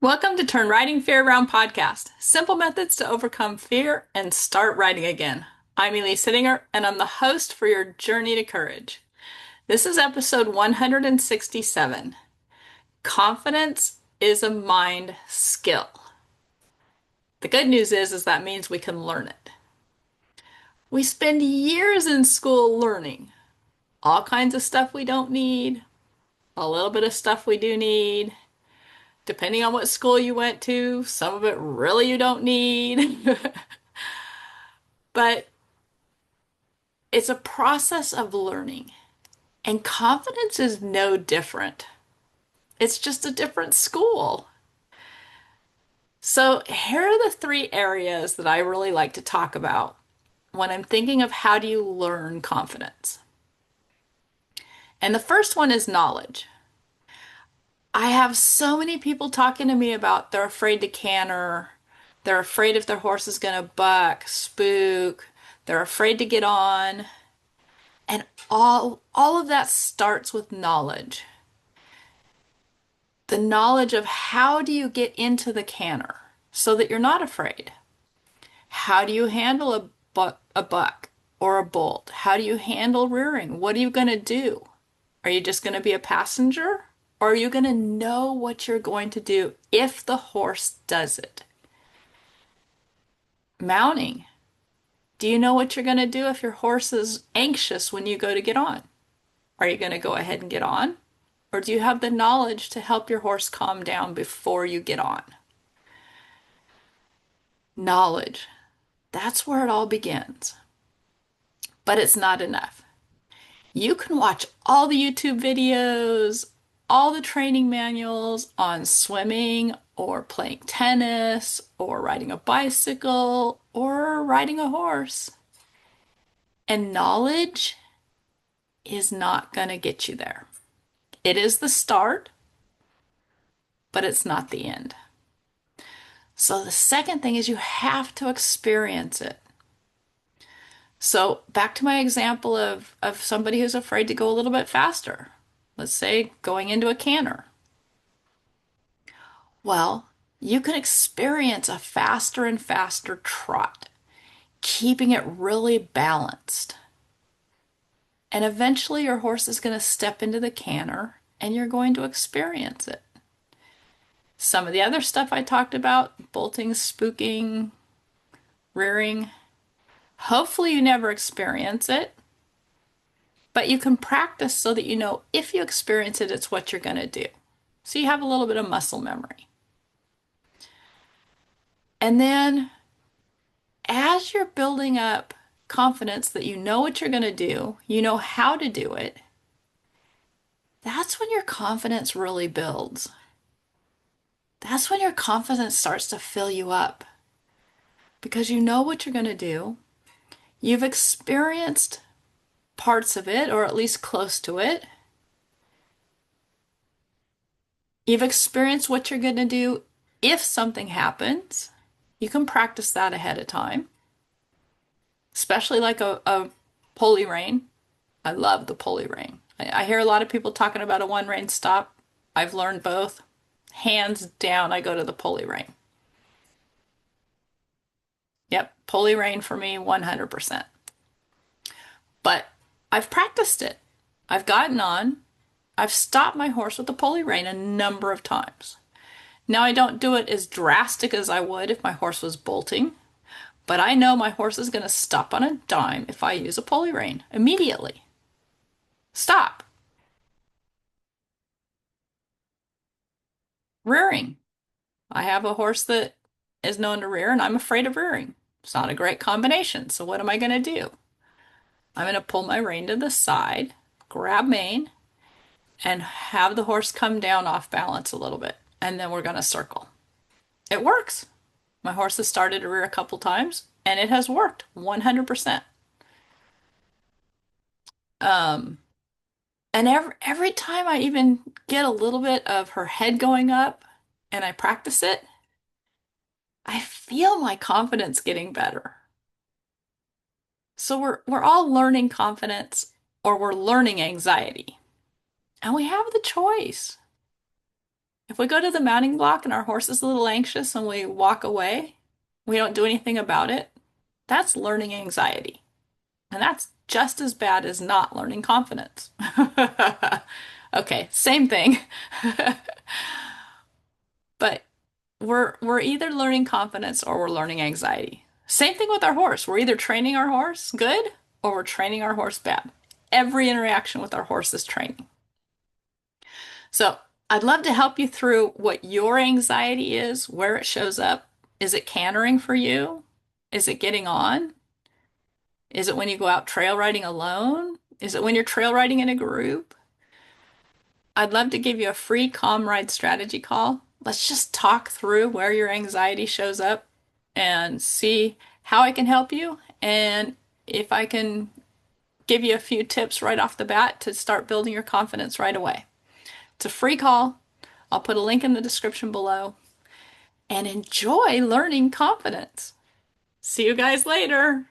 Welcome to Turn Writing Fear Around podcast. Simple methods to overcome fear and start writing again. I'm Elise Sittinger, and I'm the host for your journey to courage. This is episode 167. Confidence is a mind skill. The good news is that means we can learn it. We spend years in school learning all kinds of stuff we don't need, a little bit of stuff we do need. Depending on what school you went to, some of it really you don't need. But it's a process of learning, and confidence is no different. It's just a different school. So, here are the three areas that I really like to talk about when I'm thinking of how do you learn confidence. And the first one is knowledge. I have so many people talking to me about they're afraid to canter, they're afraid if their horse is going to buck, spook, they're afraid to get on. And all of that starts with knowledge. The knowledge of how do you get into the canter so that you're not afraid? How do you handle a buck or a bolt? How do you handle rearing? What are you going to do? Are you just going to be a passenger? Or are you going to know what you're going to do if the horse does it? Mounting. Do you know what you're going to do if your horse is anxious when you go to get on? Are you going to go ahead and get on? Or do you have the knowledge to help your horse calm down before you get on? Knowledge. That's where it all begins. But it's not enough. You can watch all the YouTube videos, all the training manuals on swimming or playing tennis or riding a bicycle or riding a horse. And knowledge is not going to get you there. It is the start, but it's not the end. So the second thing is you have to experience it. So back to my example of somebody who's afraid to go a little bit faster. Let's say going into a canter. Well, you can experience a faster and faster trot, keeping it really balanced. And eventually your horse is going to step into the canter and you're going to experience it. Some of the other stuff I talked about, bolting, spooking, rearing, hopefully you never experience it, but you can practice so that you know if you experience it, it's what you're going to do. So you have a little bit of muscle memory. And then as you're building up confidence that you know what you're going to do, you know how to do it, that's when your confidence really builds. That's when your confidence starts to fill you up because you know what you're going to do. You've experienced parts of it, or at least close to it. You've experienced what you're going to do if something happens. You can practice that ahead of time, especially like a pulley rein. I love the pulley rein. I hear a lot of people talking about a one rein stop. I've learned both. Hands down, I go to the pulley rein. Yep, pulley rein for me, 100%. But I've practiced it. I've gotten on. I've stopped my horse with the pulley rein a number of times. Now, I don't do it as drastic as I would if my horse was bolting, but I know my horse is going to stop on a dime if I use a pulley rein immediately. Stop. Rearing. I have a horse that is known to rear, and I'm afraid of rearing. It's not a great combination, so what am I going to do? I'm going to pull my rein to the side, grab mane, and have the horse come down off balance a little bit, and then we're going to circle. It works. My horse has started to rear a couple times, and it has worked 100%. Um, and every time I even get a little bit of her head going up and I practice it, I feel my confidence getting better. So we're all learning confidence or we're learning anxiety. And we have the choice. If we go to the mounting block and our horse is a little anxious and we walk away, we don't do anything about it, that's learning anxiety. And that's just as bad as not learning confidence. Okay, same thing. But we're either learning confidence or we're learning anxiety. Same thing with our horse. We're either training our horse good or we're training our horse bad. Every interaction with our horse is training. So I'd love to help you through what your anxiety is, where it shows up. Is it cantering for you? Is it getting on? Is it when you go out trail riding alone? Is it when you're trail riding in a group? I'd love to give you a free calm ride strategy call. Let's just talk through where your anxiety shows up and see how I can help you and if I can give you a few tips right off the bat to start building your confidence right away. It's a free call. I'll put a link in the description below and enjoy learning confidence. See you guys later.